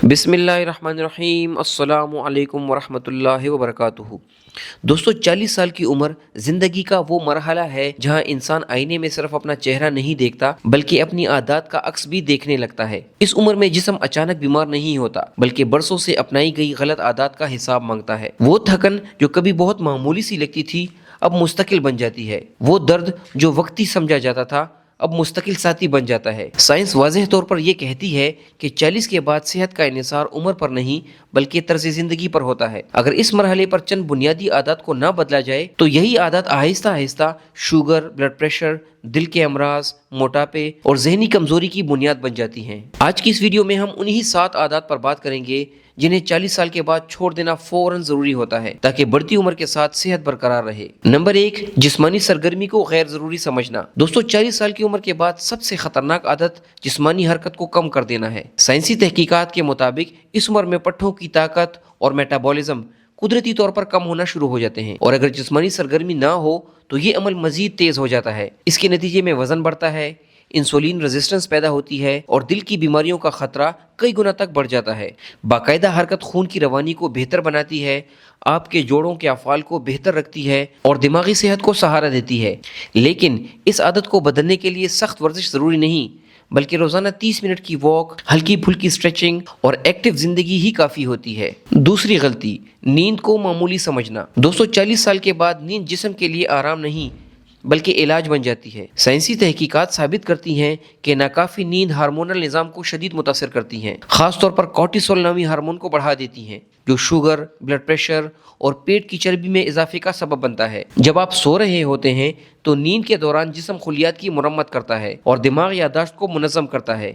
بسم اللہ الرحمن الرحیم، السلام علیکم ورحمۃ اللہ وبرکاتہ۔ دوستو، 40 سال کی عمر زندگی کا وہ مرحلہ ہے جہاں انسان آئینے میں صرف اپنا چہرہ نہیں دیکھتا بلکہ اپنی عادات کا عکس بھی دیکھنے لگتا ہے۔ اس عمر میں جسم اچانک بیمار نہیں ہوتا بلکہ برسوں سے اپنائی گئی غلط عادات کا حساب مانگتا ہے۔ وہ تھکن جو کبھی بہت معمولی سی لگتی تھی اب مستقل بن جاتی ہے۔ وہ درد جو وقتی سمجھا جاتا تھا اب مستقل ساتھی بن جاتا ہے۔ سائنس واضح طور پر یہ کہتی ہے کہ 40 کے بعد صحت کا انحصار عمر پر نہیں بلکہ طرز زندگی پر ہوتا ہے۔ اگر اس مرحلے پر چند بنیادی عادات کو نہ بدلا جائے تو یہی عادات آہستہ آہستہ شوگر، بلڈ پریشر، دل کے امراض، موٹاپے اور ذہنی کمزوری کی بنیاد بن جاتی ہیں۔ آج کی اس ویڈیو میں ہم انہی 7 عادات پر بات کریں گے جنہیں 40 سال کے بعد چھوڑ دینا فوراً ضروری ہوتا ہے تاکہ بڑھتی عمر کے ساتھ صحت برقرار رہے۔ نمبر 1، جسمانی سرگرمی کو غیر ضروری سمجھنا۔ دوستو، 40 سال کی عمر کے بعد سب سے خطرناک عادت جسمانی حرکت کو کم کر دینا ہے۔ سائنسی تحقیقات کے مطابق اس عمر میں پٹھوں کی طاقت اور میٹابولزم قدرتی طور پر کم ہونا شروع ہو جاتے ہیں، اور اگر جسمانی سرگرمی نہ ہو تو یہ عمل مزید تیز ہو جاتا ہے۔ اس کے نتیجے میں وزن بڑھتا ہے، انسولین ریزسٹنس پیدا ہوتی ہے اور دل کی بیماریوں کا خطرہ کئی گنا تک بڑھ جاتا ہے۔ باقاعدہ حرکت خون کی روانی کو بہتر بناتی ہے، آپ کے جوڑوں کے افعال کو بہتر رکھتی ہے اور دماغی صحت کو سہارا دیتی ہے۔ لیکن اس عادت کو بدلنے کے لیے سخت ورزش ضروری نہیں بلکہ روزانہ 30 منٹ کی واک، ہلکی پھلکی اسٹریچنگ اور ایکٹیو زندگی ہی کافی ہوتی ہے۔ دوسری غلطی، نیند کو معمولی سمجھنا۔ دوستو، 40 سال کے بعد نیند جسم کے لیے آرام نہیں بلکہ علاج بن جاتی ہے۔ سائنسی تحقیقات ثابت کرتی ہیں کہ ناکافی نیند ہارمونل نظام کو شدید متاثر کرتی ہیں، خاص طور پر کورٹیسول نامی ہارمون کو بڑھا دیتی ہیں جو شوگر، بلڈ پریشر اور پیٹ کی چربی میں اضافے کا سبب بنتا ہے۔ جب آپ سو رہے ہوتے ہیں تو نیند کے دوران جسم خلیات کی مرمت کرتا ہے اور دماغ یادداشت کو منظم کرتا ہے،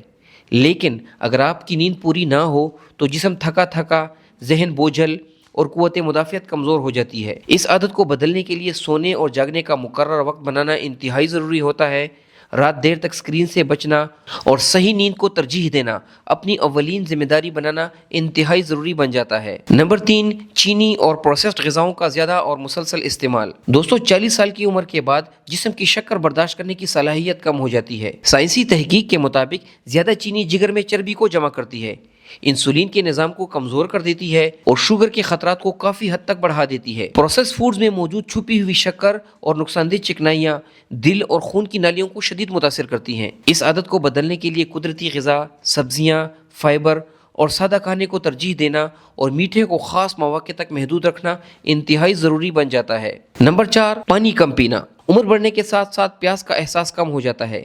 لیکن اگر آپ کی نیند پوری نہ ہو تو جسم تھکا تھکا، ذہن بوجھل اور قوت مدافعت کمزور ہو جاتی ہے۔ اس عادت کو بدلنے کے لیے سونے اور جاگنے کا مقرر وقت بنانا انتہائی ضروری ہوتا ہے۔ رات دیر تک اسکرین سے بچنا اور صحیح نیند کو ترجیح دینا اپنی اولین ذمہ داری بنانا انتہائی ضروری بن جاتا ہے۔ نمبر 3، چینی اور پروسیسڈ غذاؤں کا زیادہ اور مسلسل استعمال۔ دوستو، 40 سال کی عمر کے بعد جسم کی شکر برداشت کرنے کی صلاحیت کم ہو جاتی ہے۔ سائنسی تحقیق کے مطابق زیادہ چینی جگر میں چربی کو جمع کرتی ہے، انسولین کے نظام کو کمزور کر دیتی ہے اور شوگر کے خطرات کو کافی حد تک بڑھا دیتی ہے۔ پروسیس فوڈز میں موجود چھپی ہوئی شکر اور نقصان دہ چکنائیاں دل اور خون کی نالیوں کو شدید متاثر کرتی ہیں۔ اس عادت کو بدلنے کے لیے قدرتی غذا، سبزیاں، فائبر اور سادہ کھانے کو ترجیح دینا اور میٹھے کو خاص مواقع تک محدود رکھنا انتہائی ضروری بن جاتا ہے۔ نمبر 4، پانی کم پینا۔ عمر بڑھنے کے ساتھ ساتھ پیاس کا احساس کم ہو جاتا ہے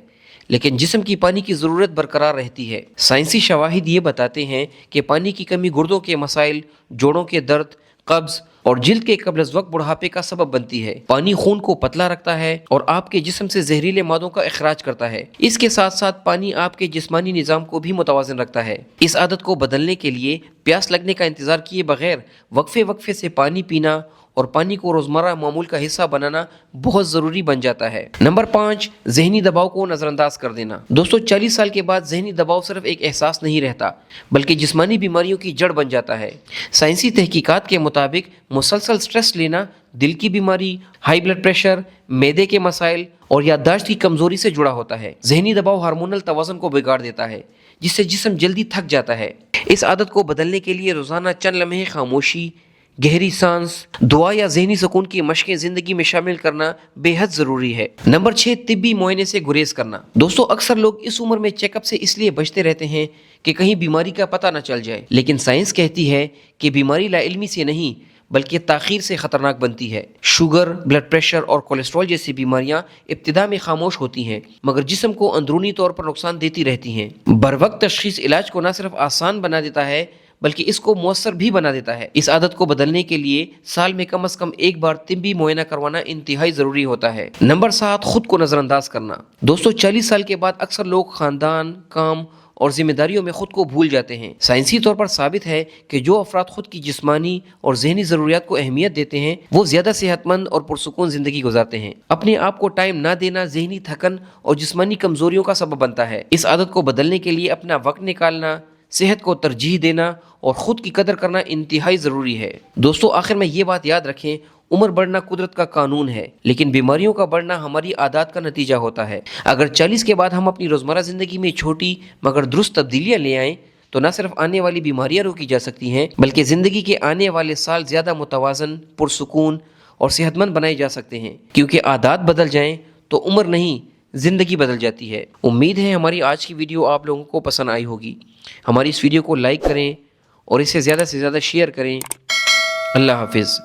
لیکن جسم کی پانی کی ضرورت برقرار رہتی ہے۔ سائنسی شواہد یہ بتاتے ہیں کہ پانی کی کمی گردوں کے مسائل، جوڑوں کے درد، قبض اور جلد کے قبل از وقت بڑھاپے کا سبب بنتی ہے۔ پانی خون کو پتلا رکھتا ہے اور آپ کے جسم سے زہریلے مادوں کا اخراج کرتا ہے۔ اس کے ساتھ ساتھ پانی آپ کے جسمانی نظام کو بھی متوازن رکھتا ہے۔ اس عادت کو بدلنے کے لیے پیاس لگنے کا انتظار کیے بغیر وقفے سے پانی پینا اور پانی کو روزمرہ معمول کا حصہ بنانا بہت ضروری بن جاتا ہے۔ نمبر 5، ذہنی دباؤ کو نظر انداز کر دینا۔ دوستو، 40 سال کے بعد ذہنی دباؤ صرف ایک احساس نہیں رہتا بلکہ جسمانی بیماریوں کی جڑ بن جاتا ہے۔ سائنسی تحقیقات کے مطابق مسلسل سٹریس لینا دل کی بیماری، ہائی بلڈ پریشر، معدے کے مسائل اور یادداشت کی کمزوری سے جڑا ہوتا ہے۔ ذہنی دباؤ ہارمونل توازن کو بگاڑ دیتا ہے جس سے جسم جلدی تھک جاتا ہے۔ اس عادت کو بدلنے کے لیے روزانہ چند لمحے خاموشی، گہری سانس، دعا یا ذہنی سکون کی مشقیں زندگی میں شامل کرنا بے حد ضروری ہے۔ نمبر 6، طبی معائنے سے گریز کرنا۔ دوستو، اکثر لوگ اس عمر میں چیک اپ سے اس لیے بچتے رہتے ہیں کہ کہیں بیماری کا پتہ نہ چل جائے، لیکن سائنس کہتی ہے کہ بیماری لا علمی سے نہیں بلکہ تاخیر سے خطرناک بنتی ہے۔ شوگر، بلڈ پریشر اور کولیسٹرول جیسی بیماریاں ابتدا میں خاموش ہوتی ہیں مگر جسم کو اندرونی طور پر نقصان دیتی رہتی ہیں۔ بروقت تشخیص علاج کو نہ صرف آسان بنا دیتا ہے بلکہ اس کو مؤثر بھی بنا دیتا ہے۔ اس عادت کو بدلنے کے لیے سال میں کم از کم ایک بار طبی معائنہ کروانا انتہائی ضروری ہوتا ہے۔ نمبر 7، خود کو نظر انداز کرنا۔ دوستو، 40 سال کے بعد اکثر لوگ خاندان، کام اور ذمہ داریوں میں خود کو بھول جاتے ہیں۔ سائنسی طور پر ثابت ہے کہ جو افراد خود کی جسمانی اور ذہنی ضروریات کو اہمیت دیتے ہیں وہ زیادہ صحت مند اور پرسکون زندگی گزارتے ہیں۔ اپنے آپ کو ٹائم نہ دینا ذہنی تھکن اور جسمانی کمزوریوں کا سبب بنتا ہے۔ اس عادت کو بدلنے کے لیے اپنا وقت نکالنا، صحت کو ترجیح دینا اور خود کی قدر کرنا انتہائی ضروری ہے۔ دوستو، آخر میں یہ بات یاد رکھیں، عمر بڑھنا قدرت کا قانون ہے لیکن بیماریوں کا بڑھنا ہماری عادات کا نتیجہ ہوتا ہے۔ اگر 40 کے بعد ہم اپنی روزمرہ زندگی میں چھوٹی مگر درست تبدیلیاں لے آئیں تو نہ صرف آنے والی بیماریاں روکی جا سکتی ہیں بلکہ زندگی کے آنے والے سال زیادہ متوازن، پرسکون اور صحت مند بنائے جا سکتے ہیں، کیونکہ عادات بدل جائیں تو عمر نہیں زندگی بدل جاتی ہے۔ امید ہے ہماری آج کی ویڈیو آپ لوگوں کو پسند آئی ہوگی۔ ہماری اس ویڈیو کو لائک کریں اور اسے زیادہ سے زیادہ شیئر کریں۔ اللہ حافظ۔